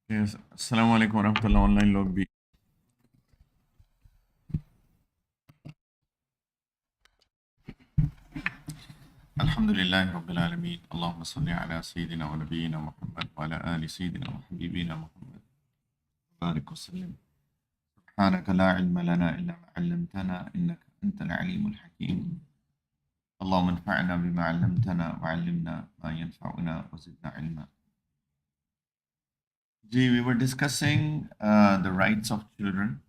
Yes, Assalamu alaikum warahmatullah online log भी Alhamdulillah Rabbil Alameen Allahumma salli ala Sayyidina wa Nabiyyina Muhammad wa ala ali Sayyidina wa Habibina Muhammad Barik wa sallim سبحانك لا علم لنا إلا ما علمتنا إنك أنت العليم الحكيم اللهم انفعنا بما علمتنا وعلمنا ما ينفعنا وزدنا علما. We were discussing the rights of children,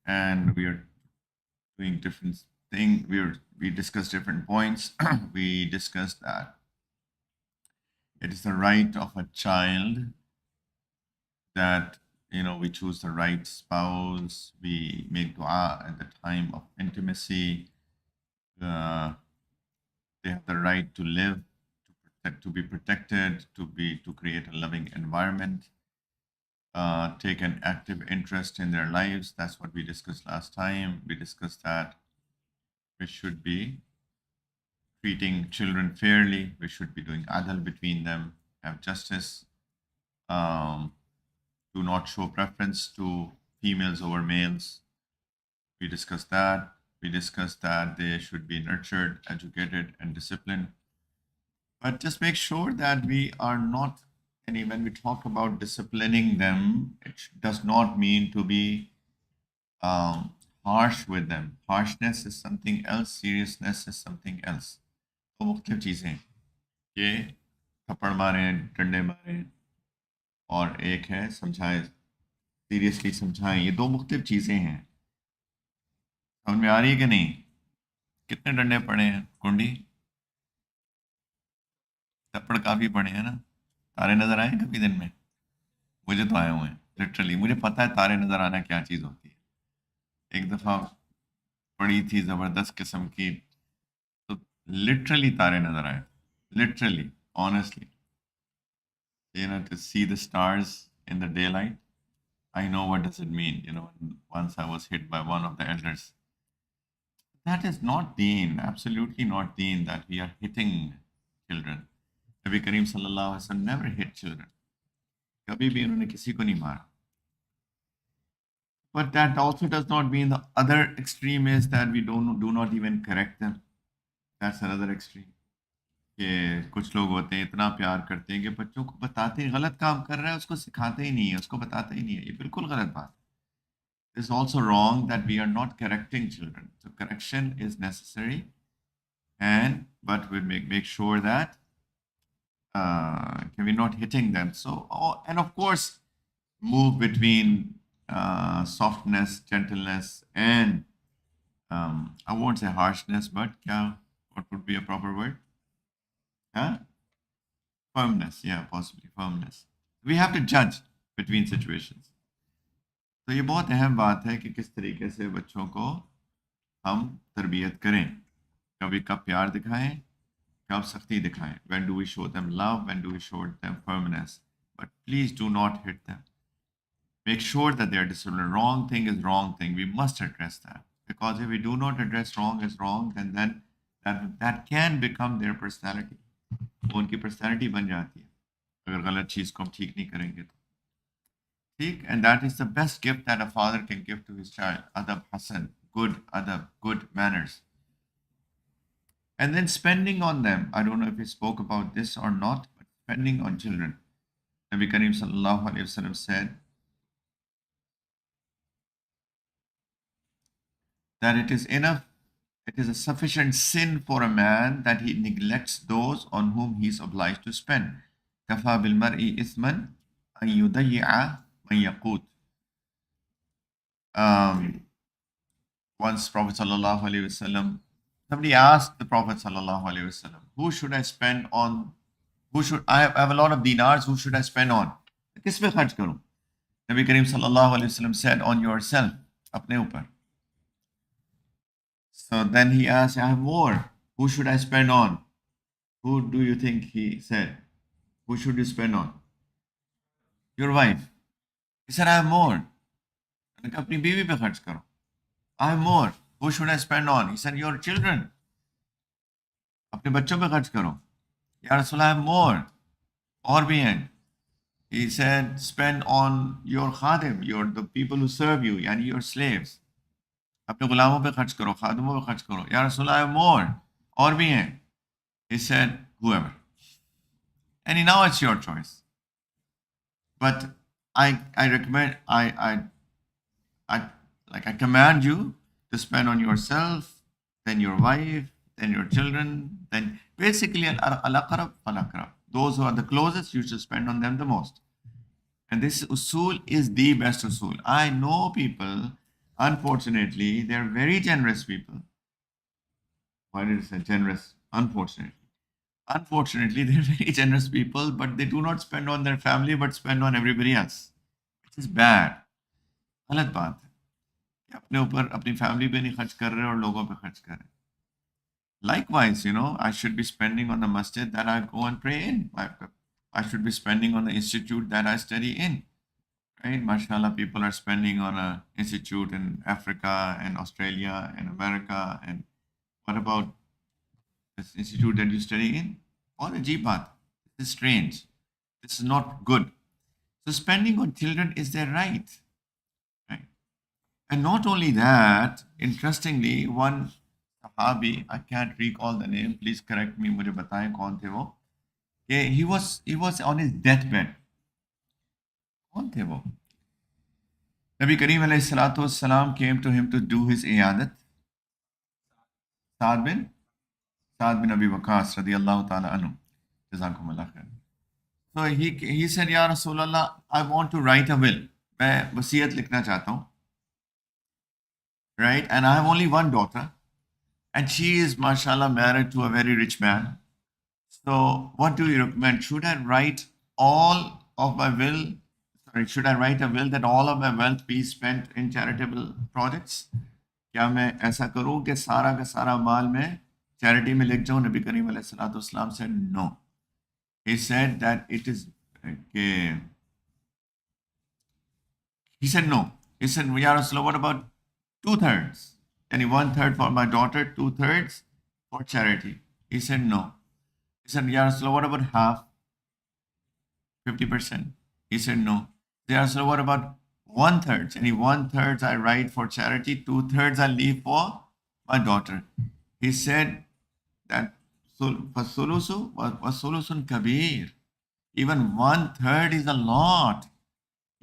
and we are doing different things. We discussed different points. We discussed that it is the right of a child that we choose the right spouse. We make dua at the time of intimacy. Uh, they have the right to live, to be protected, to create a loving environment. Take an active interest in their lives. That's what we discussed last time. We discussed that we should be treating children fairly. We should be doing adl between them, have justice. Um, do not show preference to females over males. We discussed that. We discussed that they should be nurtured, educated, and disciplined. But just make sure that we are not, and when we talk about disciplining them, it does not mean to be harsh with them. Harshness is something else, seriousness is something else. तो मुख्तलिफ चीज़ें हैं। ये थप्पड़ मारें, डंडे मारें, और एक है समझाएं, सीरियसली समझाएं। ये दो मुख्तलिफ चीज़ें हैं। समझ में आ रही है कि नहीं? कितने डंडे पड़े हैं कुंडी? थप्पड़ काफ़ी पड़े हैं ना? तारे नज़र आए कभी दिन में? मुझे तो आए हुए हैं लिटरली। मुझे पता है तारे नज़र आना क्या चीज़ होती है। एक दफ़ा पड़ी थी ज़बरदस्त किस्म की, तो लिटरली तारे नज़र आए, literally, honestly, to see the stars in the daylight. I know what does it mean. Once I was hit by one of the elders. That is not deen, absolutely not deen, that we are hitting children. Nabi Kareem sallallahu alaihi wasallam never hit children. कभी भी उन्होंने किसी को नहीं मारा. But that also does not mean the other extreme is that we do not even correct them. That's another extreme. कि कुछ लोग होते हैं इतना प्यार करते हैं कि बच्चों को बताते हैं गलत काम कर रहा है, उसको सिखाते ही नहीं है, उसको बताते ही नहीं है. ये बिल्कुल गलत बात है. It's also wrong that we are not correcting children. So correction is necessary, but we make sure that we're not hitting them. So and of course move between softness, gentleness, and I won't say harshness, but what would be a proper word? Huh? Firmness, yeah, possibly firmness. We have to judge between situations. तो ये बहुत अहम बात है कि किस तरीके से बच्चों को हम तरबियत करें. कभी कब प्यार दिखाएं, कब सख्ती दिखाएं. When do we show them love? When do we show them firmness? But please do not hit them. Make sure that they are disciplined. Wrong thing is wrong thing. We must address that. Because if we do not address wrong as wrong, then that can become their personality. वो उनकी personality बन जाती है अगर गलत चीज़ को हम ठीक नहीं करेंगे तो. ठीक. And that is the best gift that a father can give to his child. Adab Hasan, good adab, good manners. And then spending on them. I don't know if he spoke about this or not, but spending on children. Nabi Kareem sallallahu alaihi wasallam said that it is enough, it is a sufficient sin for a man that he neglects those on whom he is obliged to spend. كفى بالمرء إثما أن يضيع من يقوت. Once Prophet sallallahu alaihi wasallam, somebody asked the Prophet sallallahu alaihi wasallam, who should I spend on? I have a lot of dinars, who should I spend on? किस पे खर्च करूं? Nabi Kareem sallallahu alaihi wasallam said, on yourself, अपने ऊपर. So then he asked, I have more. Who should I spend on? Who do you think he said? Who should you spend on? Your wife. He said, I have more. अपनी बीवी पे खर्च करो. I have more. Who should I spend on? He said, your children. अपने बच्चों पे खर्च करो. या रसूल, I have more. और भी हैं. He said, spend on your khadim, the people who serve you, yani your slaves. अपने गुलामों पे खर्च करो, खादिमों पे खर्च करो. Ya Rasulullah, I have more. और भी हैं. He said, whoever. And now it's your choice. But I recommend, I like I command you to spend on yourself, then your wife, then your children, then basically al-aqrab fal-aqrab. Those who are the closest, you should spend on them the most. And this usul is the best usul. I know people, unfortunately, they're very generous people. Why did I say generous? Unfortunately. Unfortunately, they're very generous people, but they do not spend on their family, but spend on everybody else. Which is bad. गलत बात है कि अपने ऊपर अपनी family पे नहीं खर्च कर रहे और लोगों पे खर्च कर रहे. Likewise, I should be spending on the masjid that I go and pray in. I should be spending on the institute that I study in. Right? MashaAllah, people are spending on an institute in Africa and Australia and America. And what about this institute that you study in? Or the Jibat. This is strange. This is not good. So spending on children is their right. Right? And not only that, interestingly, one Sahabi, I can't recall the name, please correct me, मुझे बताएं कौन थे वो. Okay, he was on his deathbed. कौन थे वो? Nabi Kareem alayhi salatu wassalam came to him to do his iyadat. Saad bin Abi Waqas radiyallahu ta'ala anhu. Jazakumullah khair. So he said, Ya Rasulallah, I want to write a will. मैं वसीयत लिखना चाहता हूँ. Right? And I have only one daughter. And she is, mashallah, married to a very rich man. So what do you recommend? Should I write all of my will? Sorry, should I write a will that all of my wealth be spent in charitable projects? क्या मैं ऐसा करूं कि सारा का सारा माल मैं charity में लिख जाऊं? नबी करीम अलैहिस्सलाम said no. He said that it is okay. He said no. He said, Ya Rasulullah, what about 2/3? And 1/3 for my daughter, 2/3 for charity. He said no. He said, Ya Rasulullah, what about half? 50%. He said no. Ya Rasulullah, what about 1/3? And 1/3 I write for charity, 2/3 I leave for my daughter. He said that فَالثُّلُثُ وَالثُّلُثٌ kabir. Even 1/3 is a lot.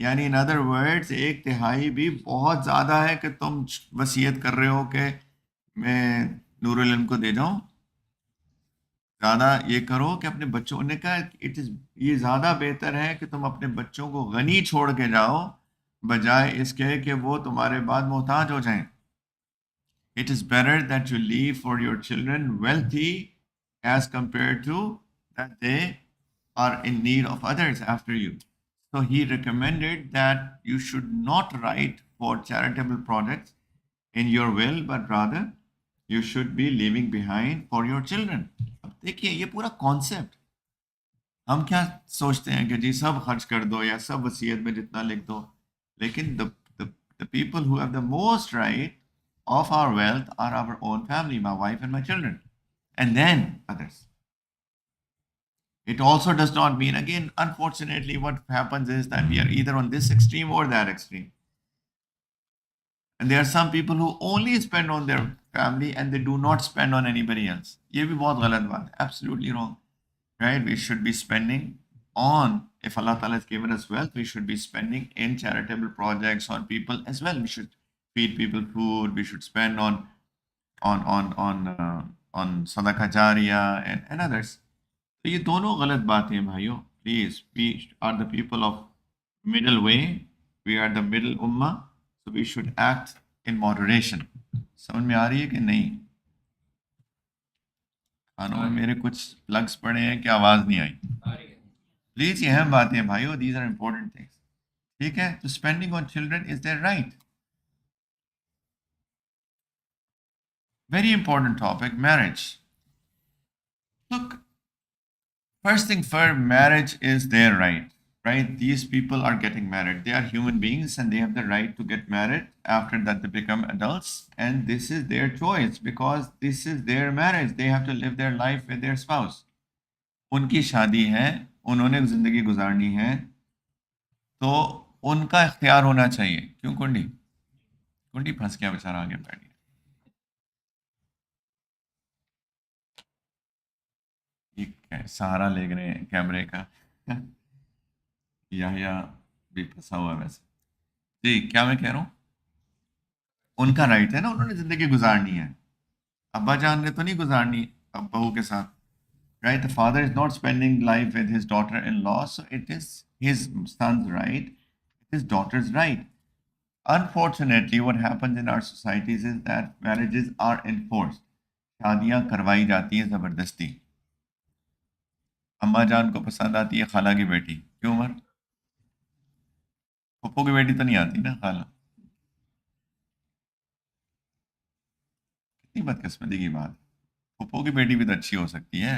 यानी in other words, 1/3 भी बहुत ज़्यादा है कि तुम वसीयत कर रहे हो कि मैं नूरुल इल्म को दे जाऊं. ज़्यादा ये करो कि अपने बच्चों ने कहा ये ज़्यादा बेहतर है कि तुम अपने बच्चों को गनी छोड़ के जाओ बजाय इसके कि वो तुम्हारे बाद मोहताज हो जाएं. It is better that you leave for your children wealthy as compared to that they are in need of others after you. So he recommended that you should not write for charitable projects in your will, but rather you should be leaving behind for your children. अब देखिए ये पूरा concept हम क्या सोचते हैं कि जी सब खर्च कर दो या सब वसीयत में जितना लिख दो, लेकिन the people who have the most right of our wealth are our own family, my wife and my children, and then others. It also does not mean, again, unfortunately, what happens is that we are either on this extreme or that extreme. And there are some people who only spend on their family and they do not spend on anybody else. ये भी बहुत गलत बात है. Absolutely wrong. Right? We should be spending on, if Allah Ta'ala has given us wealth, we should be spending in charitable projects on people as well. We should feed people food. We should spend on sadaqah jariyah and others. तो ये दोनों गलत बातें हैं भाइयों. Please, we are the people of middle way. We are the middle ummah. So we should act in moderation. समझ में आ रही है कि नहीं? कानों में मेरे कुछ प्लग्स पड़े हैं कि आवाज नहीं आई. प्लीज ये अहम बातें हैं भाइयों. These are important things. ठीक है? तो spending on children is their right. Very important topic, marriage. Look, first thing first, marriage is their right. Right? These people are getting married. They are human beings and they have the right to get married after that they become adults. And this is their choice because this is their marriage. They have to live their life with their spouse. उनकी शादी है, उन्होंने जिंदगी गुजारनी है. तो उनका इख्तियार होना चाहिए। क्यों कुंडी? कुंडी फंस गया बेचारा, आगे बैठ गया। ये सहारा ले गए कैमरे का। या भी फंसा हुआ है वैसे। जी, क्या मैं कह रहा हूँ? उनका राइट है ना, उन्होंने जिंदगी गुजारनी है। अब्बा जान ने तो नहीं गुजारनी अब बहू के साथ, right? The father is not spending life with his daughter-in-law, so it is his son's right, his daughter's right. Unfortunately, what happens in our societies is that marriages are enforced. शादियां करवाई जाती हैं जबरदस्ती। अम्मा जान को पसंद आती है खाला की बेटी, क्यों उमर? पप्पू की बेटी तो नहीं आती ना खाला। कितनी बदकिस्मती की बात है। पप्पू की बेटी भी तो अच्छी हो सकती है,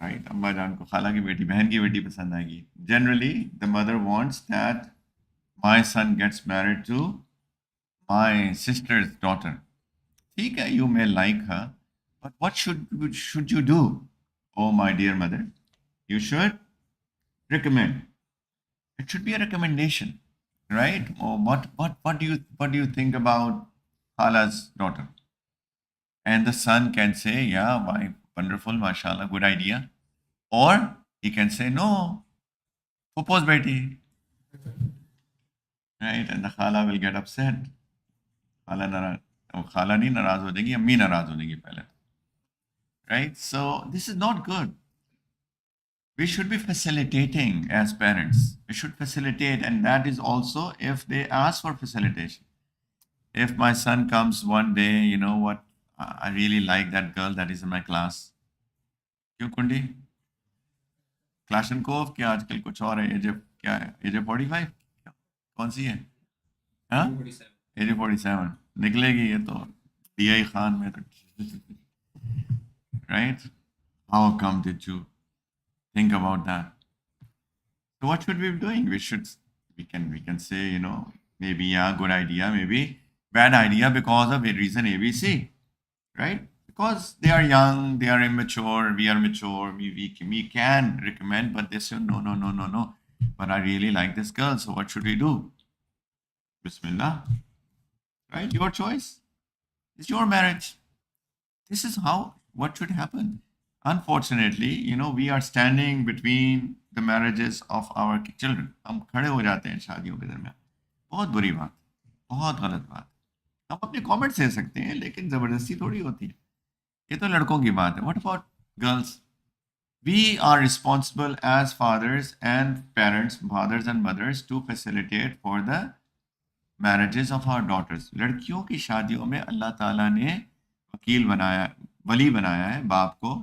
राइट? अम्मा जान को खाला की बेटी, बहन की बेटी पसंद आएगी। Generally the mother wants that my son gets married to my sister's daughter. ठीक है, you may like her, but what should you do? Oh, my dear mother, you should recommend. It should be a recommendation, right? Oh, what do you think about Khala's daughter? And the son can say, yeah, why, wonderful, mashallah, good idea. Or he can say, no, propose beti, right? And the Khala will get upset. खाला नाराज, खाला नहीं नाराज हो जाएगी, अम्मी नाराज हो जाएगी पहले, right? So this is not good. We should be facilitating as parents. We should facilitate, and that is also if they ask for facilitation. If my son comes one day, you know what, I really like that girl that is in my class. क्यों कुंडी? Kalashnikov क्या आजकल कुछ और है? एजे क्या है? एजे 45 कौन सी है? हाँ, एजे 47 निकलेगी ये तो DI खान में तो, right? How come did you think about that? So what should we be doing? We can say, maybe yeah, good idea, maybe bad idea because of a reason ABC, right? Because they are young, they are immature, we are mature, we can recommend, but they say no, no, no, no, no. But I really like this girl, so what should we do? Bismillah, right? Your choice. It's your marriage. This is what should happen. Unfortunately, we are standing between the marriages of our children. हम खड़े हो जाते हैं शादियों के दरमियान। बहुत बुरी बात, बहुत गलत बात। हम अपने कमेंट्स दे सकते हैं, लेकिन ज़बरदस्ती थोड़ी होती है। ये तो लड़कों की बात है। What about girls? We are responsible as fathers and parents, fathers and mothers, to facilitate for the marriages of our daughters. लड़कियों की शादियों में अल्लाह ताला ने वकील बनाया, वली बनाया है बाप को,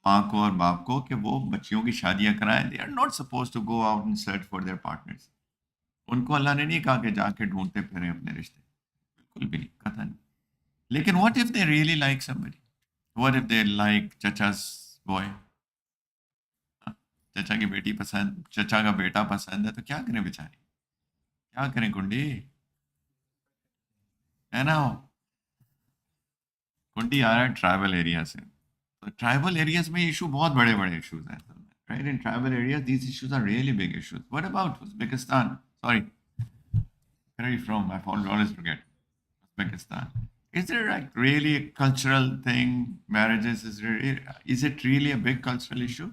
माँ को और बाप को, कि वो बच्चियों की शादियां कराएं। They are not suppose to go out and search for their partners. उनको अल्लाह ने नहीं कहा कि जाके ढूंढते फिरें अपने रिश्ते, बिल्कुल भी नहीं, कहा नहीं। लेकिन what if they really like somebody? What if they like चचा's बॉय? चचा की बेटी पसंद, चचा का बेटा पसंद है, तो क्या करें बेचारे? क्या करें कुंडी? है ना? कुंडी आ रहा है ट्राइबल एरिया से, तो ट्राइबल एरियाज में इशू बहुत बड़े बड़े इशूज हैं, right? In tribal areas these issues are really big issues. What about Uzbekistan? Sorry, where are you from? I always forget. Uzbekistan. Is there like really a cultural thing? Marriages is it really a big cultural issue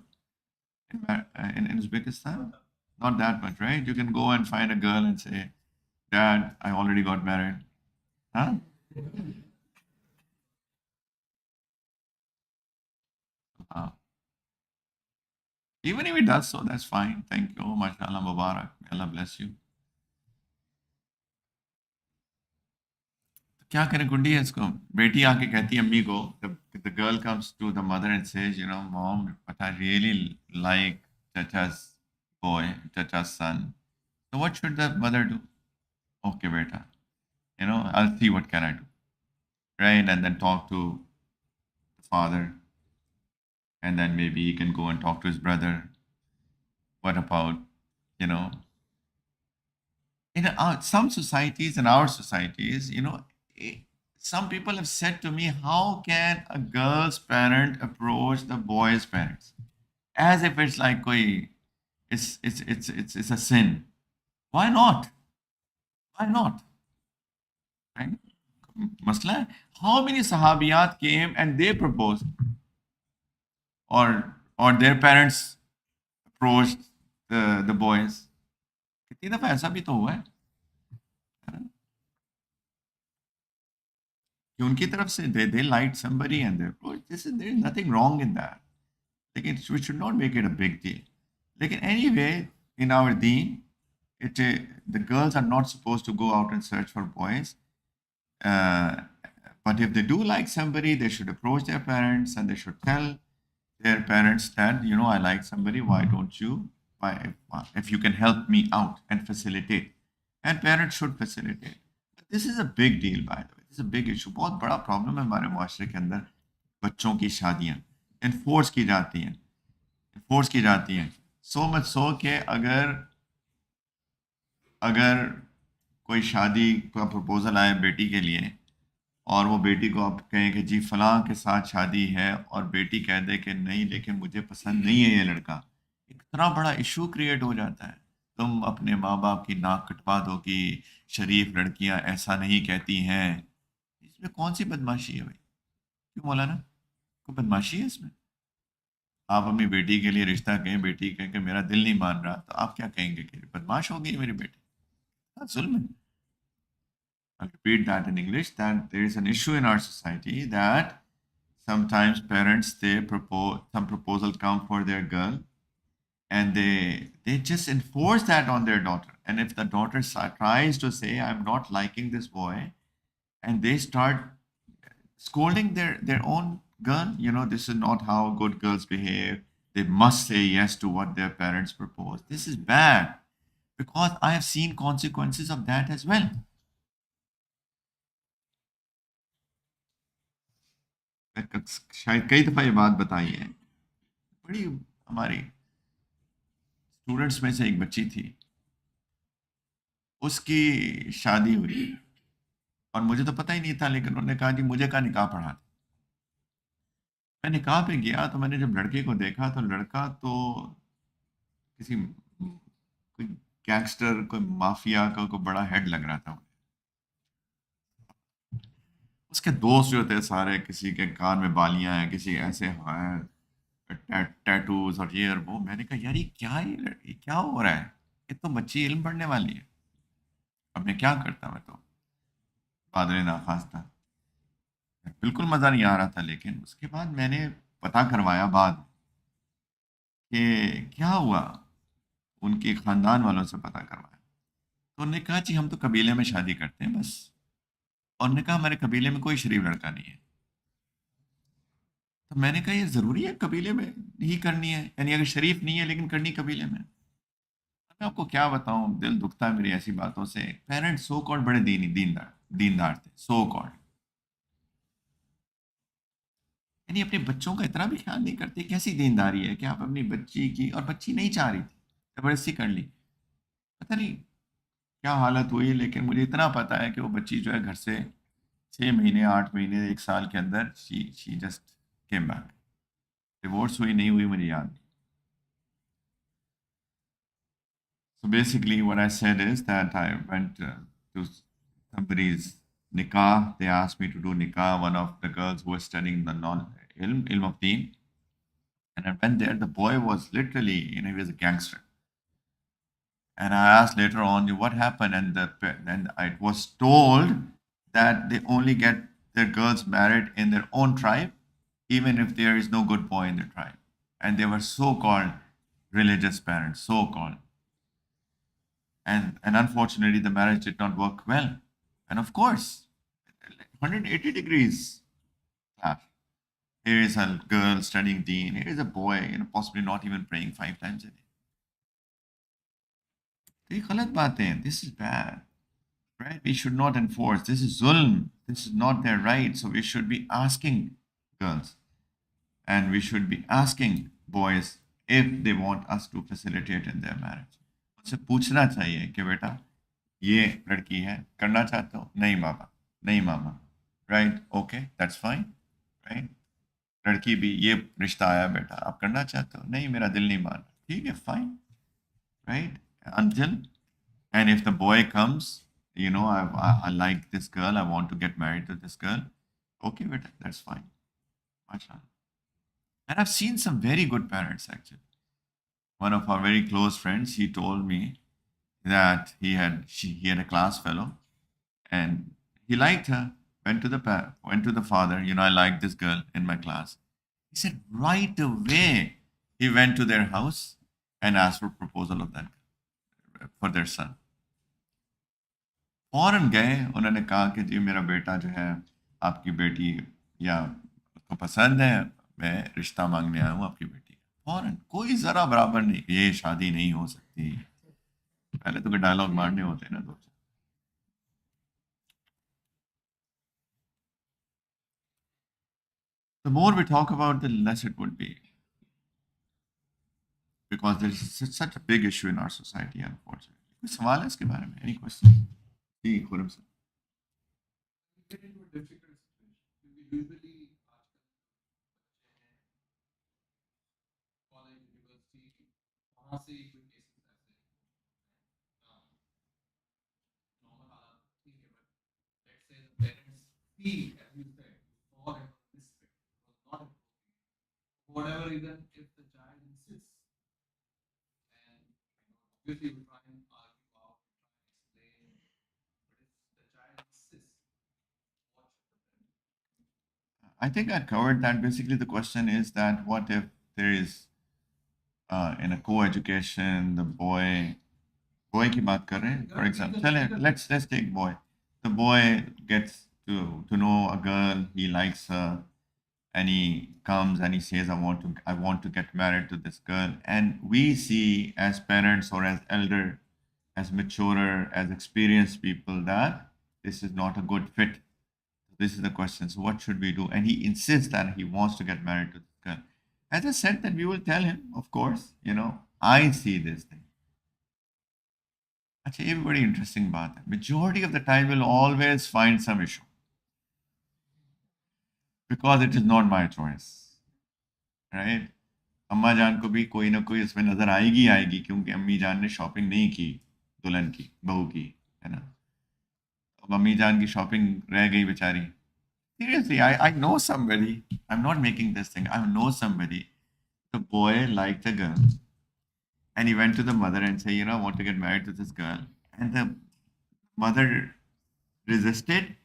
in Uzbekistan? Not that much, right? You can go and find a girl and say, "Dad, I already got married." Huh? Uh, Even if it does so, that's fine. Thank you. MashaAllah, Mubarak. May Allah bless you. तो क्या करें गुंडी है इसको? बेटी आके कहती है अम्मी को, the girl comes to the mother and says, Mom, but I really like Chacha's boy, Chacha's son. So what should the mother do? Okay, beta. I'll see what can I do. Right? And then talk to the father. And then maybe he can go and talk to his brother. What about, you know, in some societies, in our societies, eh, some people have said to me, how can a girl's parent approach the boy's parents? As if it's like, it's a sin. Why not? Why not? Right? Masla hai, how many sahabiyat came and they proposed, or their parents approached the boys. कितनी दफा ऐसा भी तो हुआ है कि उनकी तरफ से they liked somebody and they approached. There is nothing wrong in that. लेकिन we should not make it a big deal. लेकिन anyway, in our deen, the girls are not supposed to go out and search for boys. Uh, but if they do like somebody, they should approach their parents and they should tell their parents that, I like somebody. Why don't you? If you can help me out and facilitate, and parents should facilitate. But this is a big deal, by the way. This is a big issue. बहुत बड़ा problem है हमारे मुआशरे के अंदर. बच्चों की शादियां इन्फोर्स की जाती हैं, सो मच सो के अगर अगर कोई शादी का प्रपोजल आए बेटी के लिए और वो बेटी को आप कहें कि जी फलां के साथ शादी है और बेटी कह दे कि नहीं लेकिन मुझे पसंद नहीं है ये लड़का, इतना बड़ा इशू क्रिएट हो जाता है. तुम अपने माँ बाप की नाक कटवा दो कि शरीफ लड़कियां ऐसा नहीं कहती हैं. इसमें कौन सी बदमाशी है भाई? क्यों मौलाना, कोई बदमाशी है इसमें? आप अपनी बेटी के लिए रिश्ता कहें, बेटी कहें कि मेरा दिल नहीं मान रहा, तो आप क्या कहेंगे कि बदमाश हो गई मेरी बेटी? जुल्म है. I'll repeat that in English, that there is an issue in our society that sometimes parents, they propose some proposal come for their girl and they just enforce that on their daughter. And if the daughter tries to say, I'm not liking this boy, and they start scolding their own girl, this is not how good girls behave. They must say yes to what their parents propose. This is bad because I have seen consequences of that as well. शायद कई दफ़ा ये बात बताई है. बड़ी हमारी students में से एक बच्ची थी, उसकी शादी हुई और मुझे तो पता ही नहीं था, लेकिन उन्होंने कहा जी मुझे का निकाह पढ़ा दे. मैं निकाह पे गया तो मैंने जब लड़के को देखा तो लड़का तो किसी कोई गैंगस्टर, कोई माफिया का कोई बड़ा हेड लग रहा था. उसके दोस्त जो थे सारे, किसी के कान में बालियां हैं, किसी ऐसे हैं, टैटूज और ये और वो. मैंने कहा यार ये क्या हो रहा है? ये तो बच्ची इल्म पढ़ने वाली है. अब मैं क्या करता, मैं तो पादरे नाखास था, बिल्कुल मज़ा नहीं आ रहा था. लेकिन उसके बाद मैंने पता करवाया बाद में कि क्या हुआ, उनके ख़ानदान वालों से पता करवाया तो उन्होंने कहा जी हम तो कबीले में शादी करते हैं बस. और उन्होंने कहा हमारे कबीले में कोई शरीफ लड़का नहीं है. तो मैंने कहा ये ज़रूरी है कबीले में ही करनी है? यानी अगर शरीफ नहीं है लेकिन करनी कबीले में? मैं आपको क्या बताऊं, दिल दुखता है मेरी ऐसी बातों से. पेरेंट्स सो कॉल्ड बड़े दीनदार थे, सो कॉल्ड. यानी अपने बच्चों का इतना भी ख्याल नहीं करते. कैसी दीनदारी है कि आप अपनी बच्ची की, और बच्ची नहीं चाह रही थी, जबरदस्ती कर ली. पता नहीं क्या हालत हुई, लेकिन मुझे इतना पता है कि वो बच्ची जो है घर से 6 महीने, 8 महीने, 1 साल के अंदर she just came back. Divorce हुई नहीं हुई मुझे याद नहीं. So basically, what I said is that I went to somebody's nikah. They asked me to do nikah. One of the girls who was studying the ilm of deen, and I went there. The boy was literally, he was a gangster. And I asked later on, what happened? And I was told that they only get their girls married in their own tribe, even if there is no good boy in the tribe. And they were so-called religious parents, so-called. And unfortunately, the marriage did not work well. And of course, 180 degrees clash. Here is a girl studying deen. Here is a boy, possibly not even praying 5 times a day. तो ये गलत बातें हैं. This is bad, right? We should not enforce. This is zulm. This is not their right. So we should be asking girls, and we should be asking boys if they want us to facilitate in their marriage. उनसे पूछना चाहिए कि बेटा ये लड़की है, करना चाहते हो? नहीं बाबा, नहीं मामा. Right, okay, that's fine. Right, लड़की भी, ये रिश्ता आया बेटा, आप करना चाहते हो? नहीं, मेरा दिल नहीं मान रहा. ठीक है, fine. right? Until, and if the boy comes, I like this girl, I want to get married to this girl. Okay, but that's fine. Mashallah. And I've seen some very good parents actually. One of our very close friends, he told me that he had a class fellow and he liked her. Went to the father. I like this girl in my class. He said right away he went to their house and asked for proposal of that for their son. फौरन गए उन्होंने कहा कि जी मेरा बेटा जो है आपकी बेटी या उसको पसंद है मैं रिश्ता मांगने आया हूँ आपकी बेटी का फौरन कोई जरा बराबर नहीं ये शादी नहीं हो सकती पहले तो डायलॉग मारने होते हैं ना दो the more we talk about the less it would be because there is such a big issue in our society unfortunately कोई सवाल है इसके बारे में any question जी Khurram sir I think I covered that. Basically, the question is that what if there is in a co-education, the boy की बात कर रहे हैं, for example, चले let's take boy. The boy gets to know a girl, he likes her, and he comes and he says, I want to get married to this girl. And we see as parents or as elder, as maturer, as experienced people that this is not a good fit. This is the question. So what should we do? And he insists that he wants to get married to this girl. As I said, that we will tell him, of course, I see this thing. अच्छा ये भी बड़ी interesting बात है majority of the time will always find some issue because it is not my choice right अम्मा जान को भी कोई ना कोई इसमें नजर आएगी आएगी क्योंकि अम्मी जान ने शॉपिंग नहीं की दुल्हन की बहू की है ना अब अम्मी जान की शॉपिंग रह गई बेचारी seriously I know somebody I'm not making this thing I know somebody the boy liked a girl and he went to the mother and said I want to get married to this girl and the mother resisted.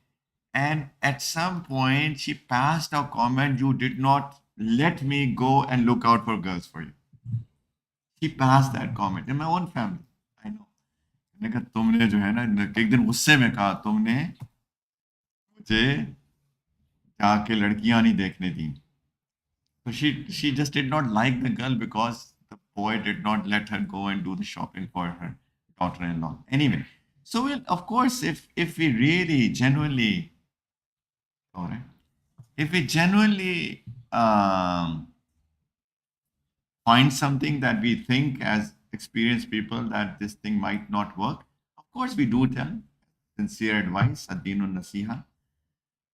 And at some point, she passed a comment, you did not let me go and look out for girls for you. She passed that comment in my own family. I know. मैंने कहा तुमने जो है ना एक दिन गुस्से में कहा तुमने मुझे जाके लड़कियां नहीं देखने दी. So she just did not like the girl because the boy did not let her go and do the shopping for her daughter-in-law. Anyway, so of course if we really genuinely all right. If we genuinely find something that we think as experienced people that this thing might not work, of course we do tell sincere advice, ad-dinun nasiha.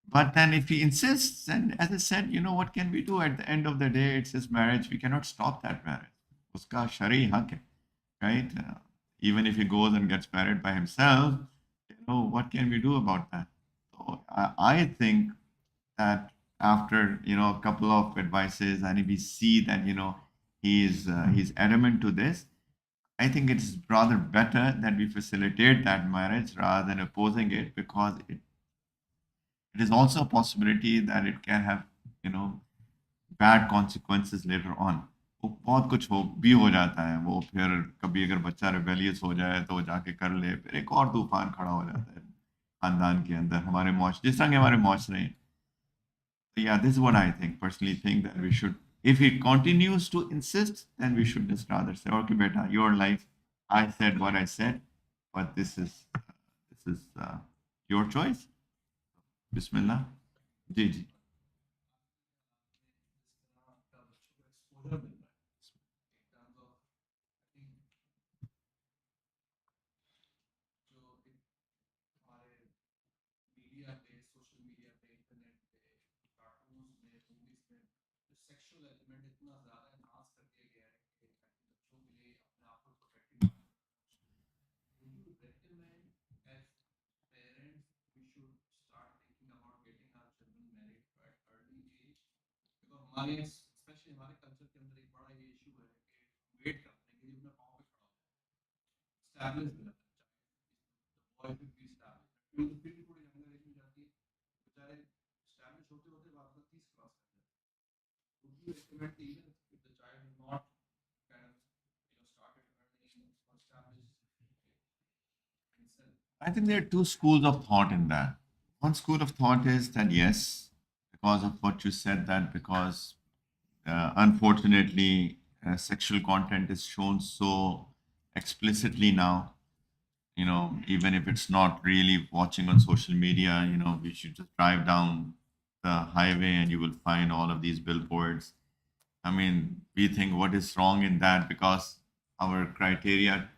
But then if he insists, and as I said, what can we do? At the end of the day, it's his marriage. We cannot stop that marriage. Uska shari haq hai, right? Even if he goes and gets married by himself, what can we do about that? So I think that after a couple of advices and if we see that he's adamant to this I think it's rather better that we facilitate that marriage rather than opposing it because it is also a possibility that it can have bad consequences later on वो बहुत कुछ भी हो जाता है वो फिर कभी अगर बच्चा रिबेलियस हो जाए तो वो जाके कर ले फिर एक और तूफान खड़ा हो जाता है खानदान के अंदर हमारे जिस तरह के हमारे मुआशरे हैं yeah, this is what I think. Personally, think that we should, if he continues to insist, then we should just rather say, okay, beta, your life. I said what I said, but this is your choice. Bismillah. Ji ji I think there are two schools of thought in that. One school of thought is that yes, because of what you said, that because unfortunately sexual content is shown so explicitly now, even if it's not really watching on social media, we should just drive down the highway and you will find all of these billboards. I mean, we think what is wrong in that because our criteria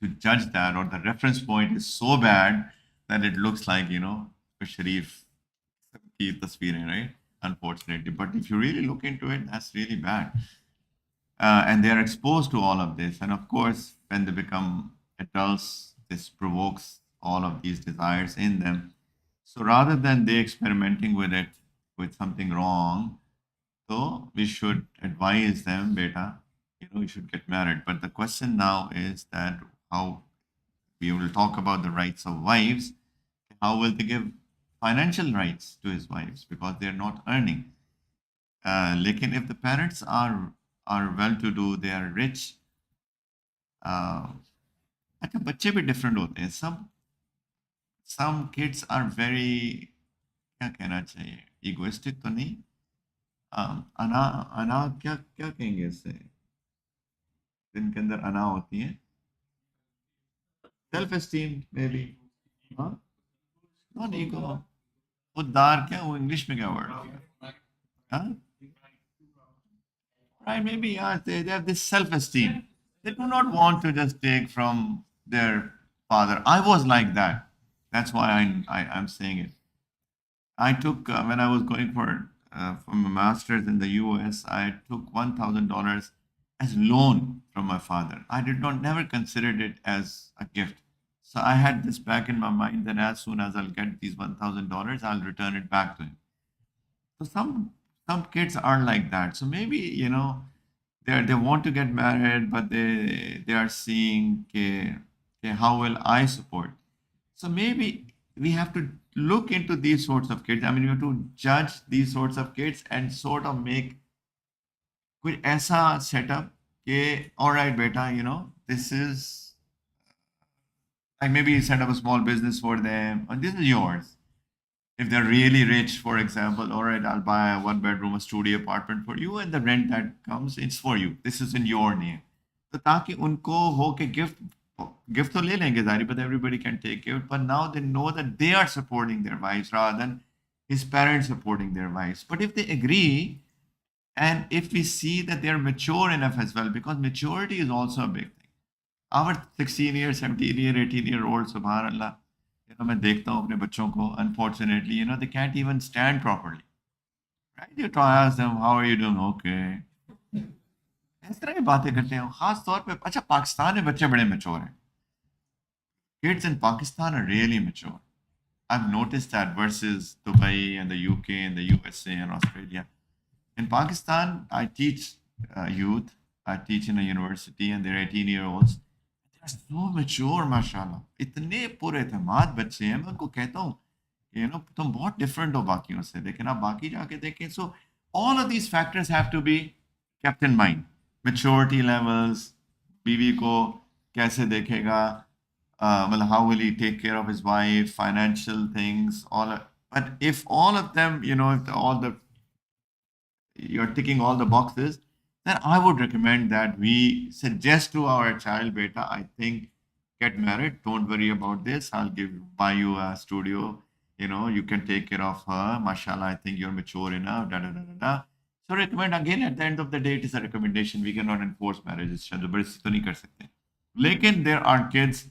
to judge that or the reference point is so bad that it looks like, a Sharif ki tasveerein, right? Unfortunately. But if you really look into it, that's really bad. And they are exposed to all of this. And of course, when they become adults, this provokes all of these desires in them. So rather than they experimenting with it with something wrong, so we should advise them, beta, you should get married. But the question now is that how we will talk about the rights of wives. How will they give financial rights to his wives because they're not earning? Lekin if the parents are well-to-do, they are rich. Uh, अच्छा बच्चे भी different होते हैं. Some kids are very क्या कहना चाहिए egoistic तो नहीं. अना अना क्या क्या कहेंगे इससे जिनके अंदर अना होती है सेल्फ एस्टीम मे बी हाँ नॉट ईगो उद्धार क्या वो इंग्लिश में क्या वर्ड हाँ right maybe yeah they have this self-esteem. They do not want to just take from their father. I was like that. That's why I'm saying it. I took when I was going for my master's in the US. I took $1,000 as loan from my father. I did not never considered it as a gift. So I had this back in my mind that as soon as I'll get these $1,000, I'll return it back to him. So some kids are like that. So maybe they want to get married, but they are seeing okay, how will I support? So maybe we have to look into these sorts of kids. I mean, we have to judge these sorts of kids and sort of make कोई ऐसा setup कि all right, beta, this is like maybe set up a small business for them, and this is yours. If they're really rich, for example, all right, I'll buy a one bedroom, a studio apartment for you, and the rent that comes, it's for you. This is in your name. तो ताकि उनको हो कि gift तो ले लेंगे जारी, but everybody can take gift. But now they know that they are supporting their wives rather than his parents supporting their wives. But if they agree, and if we see that they are mature enough as well, because maturity is also a big thing. Our 16-year, 17-year, 18-year-old, subhanallah, मैं देखता हूँ अपने बच्चों को, unfortunately, they can't even stand properly. Right? You try to ask them, how are you doing? Okay. इस तरह की बातें करते हैं खास तौर पे. अच्छा पाकिस्तान में बच्चे बड़े मैच्योर हैं. Kids in Pakistan are really mature. I've noticed that versus Dubai and the UK and the USA and Australia. In Pakistan, I teach youth. I teach in a university and they're 18-year-olds. They're so mature, mashallah. इतने पूरे एतमाद बच्चे हैं. मैं उनको कहता हूँ, तुम बहुत different हो बाकियों से. लेकिन आप बाकी जाके देखें. So all of these factors have to be kept in mind. Maturity levels, बीवी को कैसे देखेगा, how will he take care of his wife, financial things, but if all of them, if you're ticking all the boxes, then I would recommend that we suggest to our child, beta, I think get married. Don't worry about this. I'll buy you a studio. You can take care of her. Mashallah, I think you're mature enough. Da da da da da. So recommend again. At the end of the day, it is a recommendation. We cannot enforce marriages. जबरदस्ती तो नहीं कर सकते. लेकिन there are kids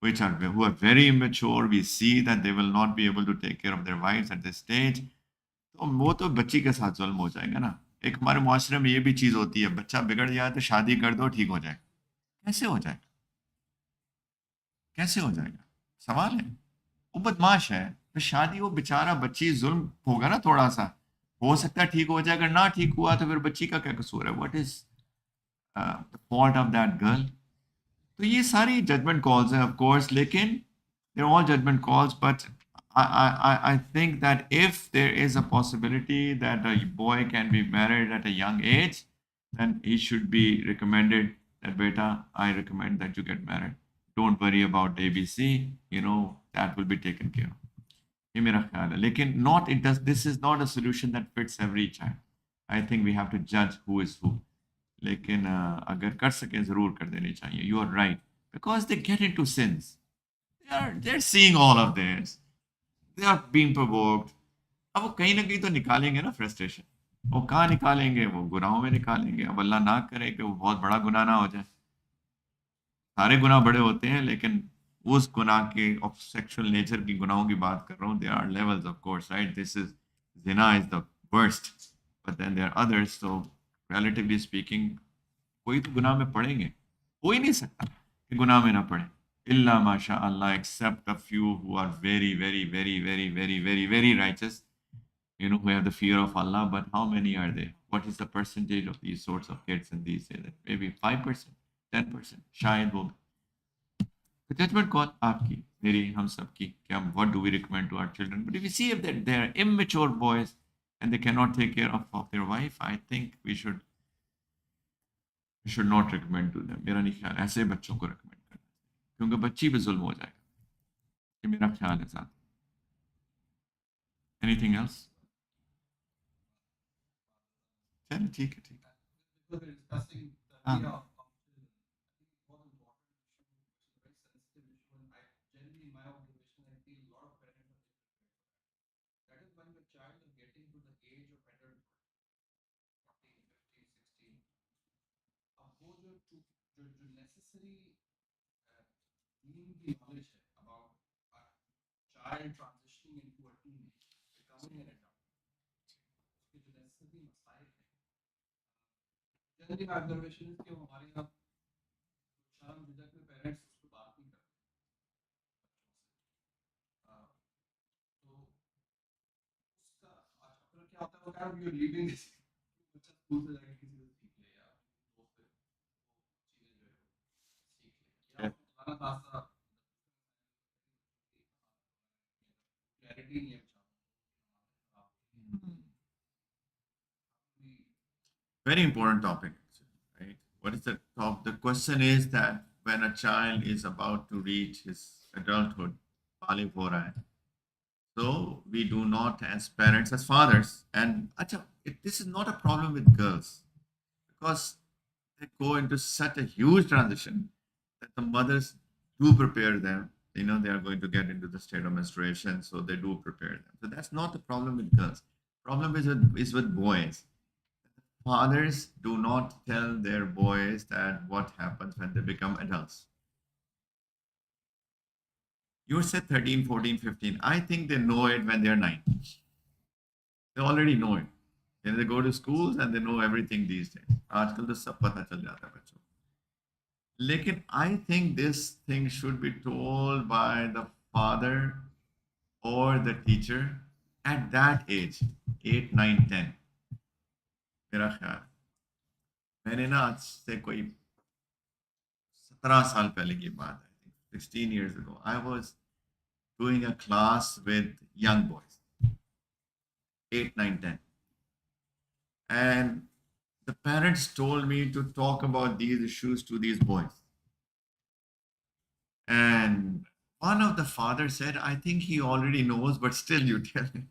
who are very immature. We see that they will not be able to take care of their wives at this stage. तो वो तो बच्ची के साथ जुल्म हो जाएगा ना. एक हमारे मुआशरे में ये भी चीज़ होती है, बच्चा बिगड़ जाए तो शादी कर दो, ठीक हो जाए. कैसे हो जाएगा? कैसे हो जाएगा? सवाल है. वो बदमाश है, तो शादी वो बेचारा बच्ची जुल्म होगा ना थोड़ा सा, हो सकता है ठीक हो जाए, अगर ना ठीक हुआ तो फिर बच्ची का क्या कसूर है? What is the fault of that girl? तो ये सारी जजमेंट कॉल्स हैं ऑफ कोर्स, लेकिन they're all judgment calls. But I think that if there is a possibility that a boy can be married at a young age, then he should be recommended that beta, I recommend that you get married. Don't worry about ABC, you know, that will be taken care of. ये मेरा ख्याल है, लेकिन not it does, this is not a solution that fits every child. I think we have to judge who is who. लेकिन अगर कर सकें ज़रूर कर देनी चाहिए. You are right, because they get into sins. They're seeing all of this. They are being provoked. अब वो कहीं ना कहीं तो निकालेंगे ना फ्रस्ट्रेशन. वो कहाँ निकालेंगे? वो गुनाहों में निकालेंगे. अब अल्लाह ना करे कि वो बहुत बड़ा गुनाह ना हो जाए. सारे गुनाह बड़े होते हैं, लेकिन उस गुनाह के ऑफ सेक्सुअल नेचर की गुनाहों की बात कर रहा हूँ. There are levels of course, right? This is जिना is the worst, but then there are others. तो रिलेटिवली स्पीकिंग कोई तो गुनाह में पड़ेंगे. हो ही नहीं सकता कि गुनाह में ना पड़े. इल्ला माशा अल्लाह, except a few who are very, very, very, very, very, very, very righteous, you know, who have the fear of Allah. But how many are they? What is the percentage of these sorts of kids in these days? Maybe 5%, 10%. शायद वो. The judgment call आपकी, मेरी, हम सब की. क्या, what do we recommend to our children? But if we see if that they are immature boys and they cannot take care of their wife, I think we should not recommend to them. मेरा नहीं ख्याल ऐसे बच्चों को recommend करना, क्योंकि बच्ची पे जुल्म हो जाएगा. ये मेरा ख्याल है साथ. Anything else? चलो ठीक है, ठीक है. हाँ. Very important topic, right? What is the top? The question is that when a child is about to reach his adulthood, baligh ho raha hai, so we do not, as parents, as fathers, and acha, this is not a problem with girls, because they go into such a huge transition that the mothers do prepare them. You know, they are going to get into the state of menstruation, so they do prepare them. So that's not the problem with girls. Problem is with boys. Fathers do not tell their boys that what happens when they become adults. You said 13, 14, 15. I think they know it when they're 9. They already know it. And they go to schools and they know everything these days. आजकल तो सब पता चल जाता है बच्चों को. लेकिन I think this thing should be told by the father or the teacher at that age, 8, 9, 10. मेरा ख्याल. मैंने ना आज से कोई 17 साल पहले की बात है, 16 years ago, I was doing a class with young boys, 8, 9, 10. And the parents told me to talk about these issues to these boys. And one of the fathers said, I think he already knows, but still you tell him.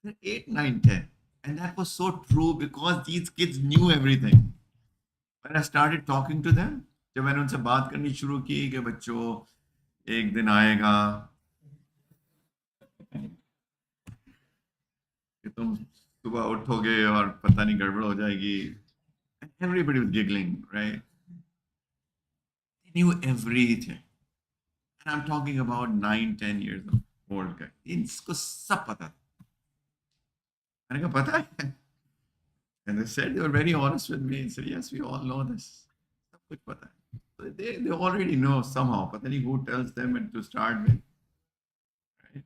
They're 8, 9, 10. And that was so true because these kids knew everything. When I started talking to them, जब मैंने उनसे बात करनी शुरू की कि बच्चों एक दिन आएगा कि तुम सुबह उठोगे और पता नहीं गड़बड़ हो जाएगी. And everybody was giggling, right? They knew everything. And I'm talking about 9, 10 years old guy. इनको सब पता था. मैंने कहा पता है? And they said, they were very honest with me and said, yes, we all know this. सब कुछ पता है. So they already know somehow. पता नहीं who tells them and to start with. Right?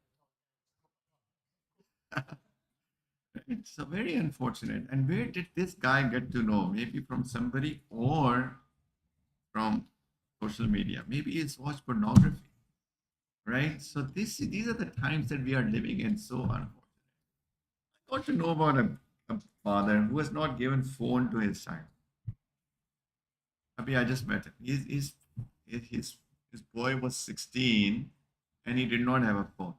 It's a very unfortunate. And where did this guy get to know? Maybe from somebody or from social media. Maybe he's watched pornography, right? So these are the times that we are living in. So unfortunate. I got to know about a father who has not given phone to his child. I just met him. His, his boy was 16 and he did not have a phone.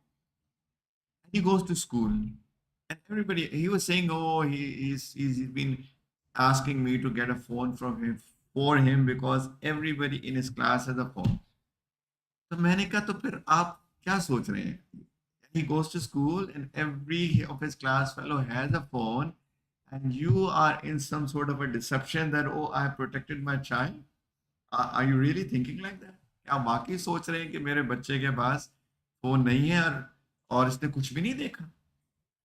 And he goes to school and everybody, he was saying, oh, he's been asking me to get a phone from him for him because everybody in his class has a phone. तो मैंने कहा तो फिर आप क्या सोच रहे हैं? He goes to school and every of his class fellow has a phone and you are in some sort of a deception that, oh, I have protected my child. Are you really thinking like that? क्या आप वाकई सोच रहे हैं कि मेरे बच्चे के पास फोन नहीं है और इसने कुछ भी नहीं देखा?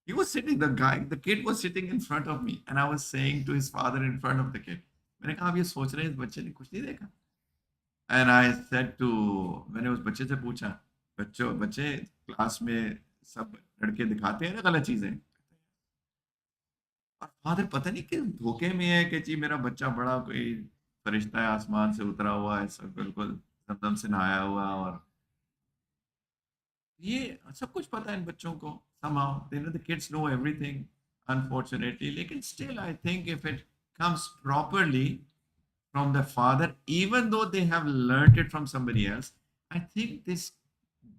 He was sitting, the kid was sitting in front of me and I was saying to his father in front of the kid, मैंने कहा आप ये सोच रहे हैं इस बच्चे ने कुछ नहीं देखा? And I said to, मैंने उस बच्चे से पूछा, बच्चे क्लास में सब लड़के दिखाते हैं ना गलत चीजें, और फादर पता नहीं किस धोखे में है कि जी मेरा बच्चा बड़ा कोई फरिश्ता है आसमान से उतरा हुआ है, सब बिल्कुल दमदम से नहाया हुआ, और ये सब कुछ पता है इन बच्चों को. Somehow they know, the kids know everything, unfortunately. लेकिन still I think if it comes properly from the father, even though they have learned it from somebody else, I think this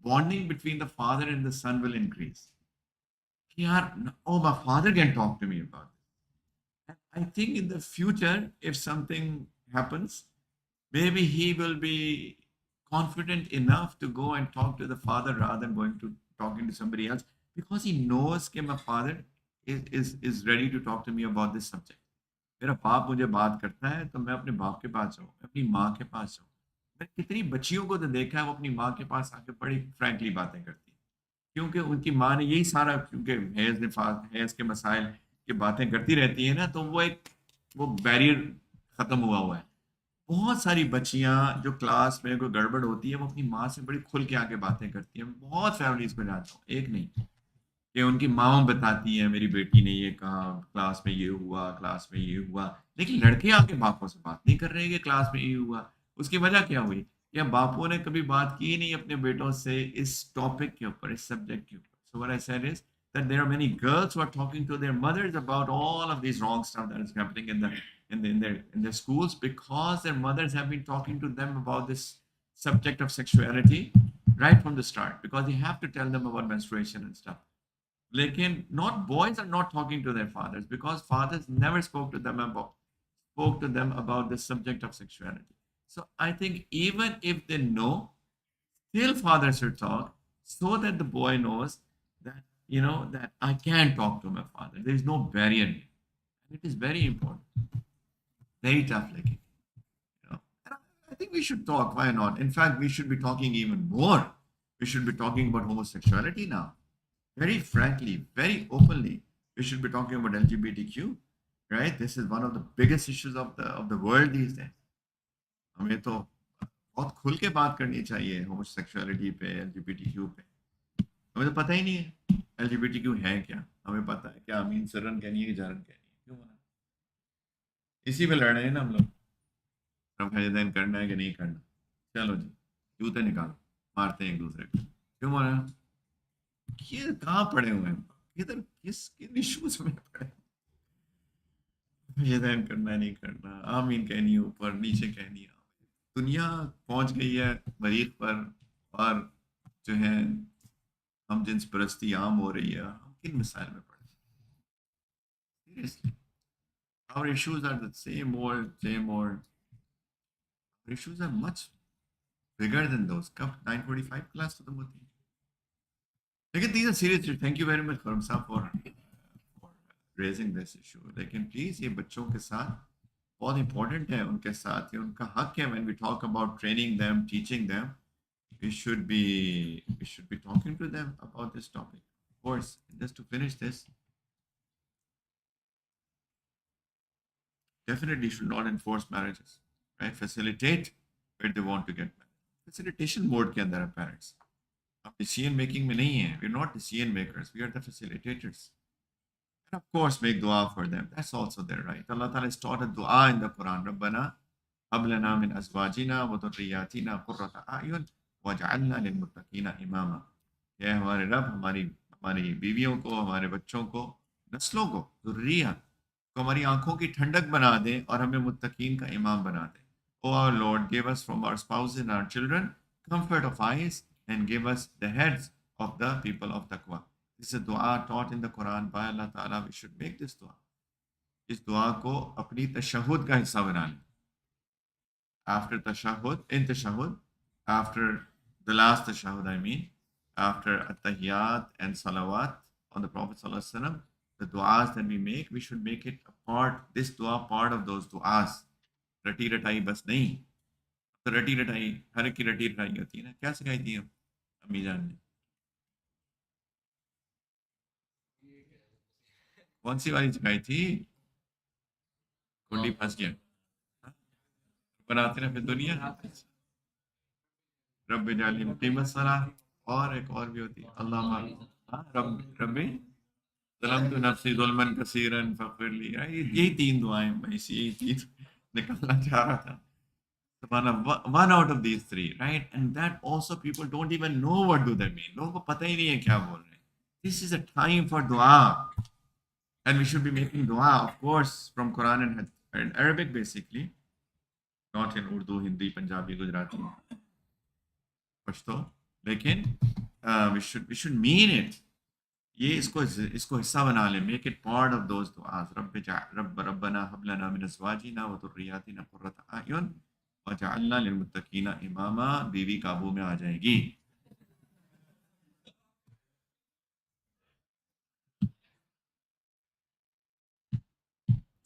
bonding between the father and the son will increase. यार, oh, my father can talk to me about it. And I think in the future, if something happens, maybe he will be confident enough to go and talk to the father rather than going to talking to somebody else, because he knows that my father is ready to talk to me about this subject. मेरा बाप मुझे बात करता है तो मैं अपने बाप के पास जाऊँ, मैं अपनी माँ के पास जाऊँ. मैं कितनी बच्चियों को तो देखा है वो अपनी माँ के पास आके बड़ी फ्रैंकली बातें करती हैं, क्योंकि उनकी माँ ने यही सारा, क्योंकि हैज़ के मसाइल की बातें करती रहती है ना, तो वो बैरियर खत्म हुआ हुआ है. बहुत सारी बच्चियां जो क्लास में कोई गड़बड़ होती है वो अपनी माँ से बड़ी खुल के आके बातें करती हैं. बहुत फैमिलीज में जाता हूँ, एक नहीं, कि उनकी माँ बताती है मेरी बेटी ने ये कहा, क्लास में ये हुआ, क्लास में ये हुआ, लेकिन लड़के आके बापों से बात नहीं कर रहे कि क्लास में ये हुआ. उसकी वजह क्या हुई? या बापों ने कभी बात की नहीं अपने बेटों से इस टॉपिक के ऊपर, इस सब्जेक्ट के ऊपर. So what I said is that there are many girls who are talking to their mothers about all of these wrong stuff that is happening in their schools, because their mothers have been talking to them about this subject of sexuality right from the start, because they have to tell them about menstruation and stuff. Lekin not boys are not talking to their fathers because fathers never spoke to them about the subject of sexuality. So I think even if they know, still fathers should talk so that the boy knows that that I can talk to my father. There is no barrier, and it is very important, very tough. Like and I think we should talk. Why not? In fact, we should be talking even more. We should be talking about homosexuality now, very frankly, very openly. We should be talking about LGBTQ, right? This is one of the biggest issues of the world these days. हमें तो बहुत खुल के बात करनी चाहिए homosexuality पे, LGBTQ पे. हमें तो पता ही नहीं है एलजीबीटीक्यू है क्या. हमें पता है क्या अमीन सरन कहनी है, जारन कहनी है, क्यों मना? इसी पे लड़ रहे हैं ना हम लोग, रफाजदैन करना है कि नहीं करना. चलो जी, जूते निकालो, मारते हैं एक दूसरे को. क्यों मारा? ये कहाँ पड़े हुए हैं? इधर किन इश्यूज में पड़े? रफाजदैन करना है नहीं करना, आमीन कहनी है ऊपर, नीचे कहनी है. दुनिया पहुंच गई है मरीख पर, और जो है हम जिन्स परस्ती आम हो रही है. हम किन मिसाइल में पड़े? Seriously, our issues are the same old. Our issues are much bigger than those. कब 945 क्लास खत्म होती है? लेकिन these are serious issues. Thank you very much Karam साहब for raising this issue. लेकिन प्लीज ये बच्चों के साथ बहुत इंपॉर्टेंट है, उनके साथ ये उनका हक है. When we talk about training them, teaching them, we should be talking to them about this topic. Of course, just to finish this, definitely should not enforce marriages, right? Facilitate where they want to get married. Facilitation mode के अंदर है parents. अब decision making में नहीं है. We're not decision makers. We are the facilitators. And of course, make dua for them. That's also there, right? Allah Ta'ala has taught a dua in the Quran. رَبَّنَا هَبْ لَنَا مِنْ أَزْوَاجِنَا وَذُرِّيَّاتِنَا قُرَّةَ أَعْيُنٍ وَاجْعَلْنَا لِلْمُتَّقِينَ إِمَامًا. ये हमारे रब हमारी हमारी बीवियों को, हमारे बच्चों को, नस्लों को, ज़ुर्रिया को हमारी आंखों की ठंडक बना दे और हमें मुत्तकीन का इमाम बना दे. O our Lord, give us from our spouses and our children comfort of eyes and give us the heads of the people of taqwa. This is a dua taught in the Quran by Allah Ta'ala. We should make this dua. इस दुआ को अपनी तशहुद का हिस्सा बना लें. After tashahud, in tashahud, after the last tashahud, I mean, after at-tahiyyat and salawat on the Prophet sallallahu alaihi wasallam, the du'as that we make, we should make it a part, this dua part of those du'as. रटी रटाई बस नहीं. तो रटी रटाई, हर की रटी रटाई होती है ना. क्या सिखाई थी हम अम्मी जान ने? कौन सी वाली सिखाई थी? कुंडी फंस गया. हाँ? बनाते ना फिर दुनिया. रब जाली मुकीमत सलाह. और एक और भी होती है, अल्लाह रब रब सलम तो नफ्सी जुल्मन कसीरन फगफिरली. यही तीन दुआएं मैं इसी यही तीन निकालना चाह रहा था. One out of these three, right? And that also people don't even know what do they mean. लोगों को पता ही नहीं है क्या बोल रहे हैं. This is a time for dua, and we should be making dua, of course, from Quran and Arabic basically, not in Urdu, Hindi, Punjabi, Gujarati, Pashto. लेकिन we should mean it. ये इसको हिस्सा बना ले. Make it part of those du'as. रब्बना हब लना मिन अज़वाजिना व ज़ुर्रिय्यातिना क़ुर्रता अय्युन वजअलना लिलमुत्तकीना इमामा. बीवी काबू में आ जाएगी.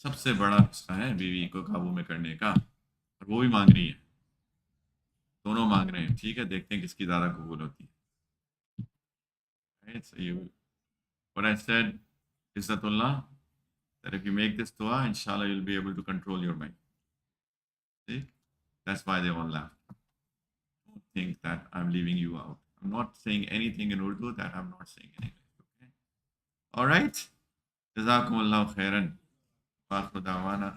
सबसे बड़ा नुस्खा है बीवी को काबू में करने का, और वो भी मांग रही है. दोनों मांग रहे हैं. ठीक है, देखते हैं किसकी ज्यादा कबूल होती है. Right? So what I said, Izzatullah, that if you make this dua, inshallah, you'll be able to control your mind. See? That's why they all laugh. Don't think that I'm leaving you out. I'm not saying anything in Urdu that I'm not saying in English. Okay? All right? Jazakumullahu khairan. Wa akhiru da'wana.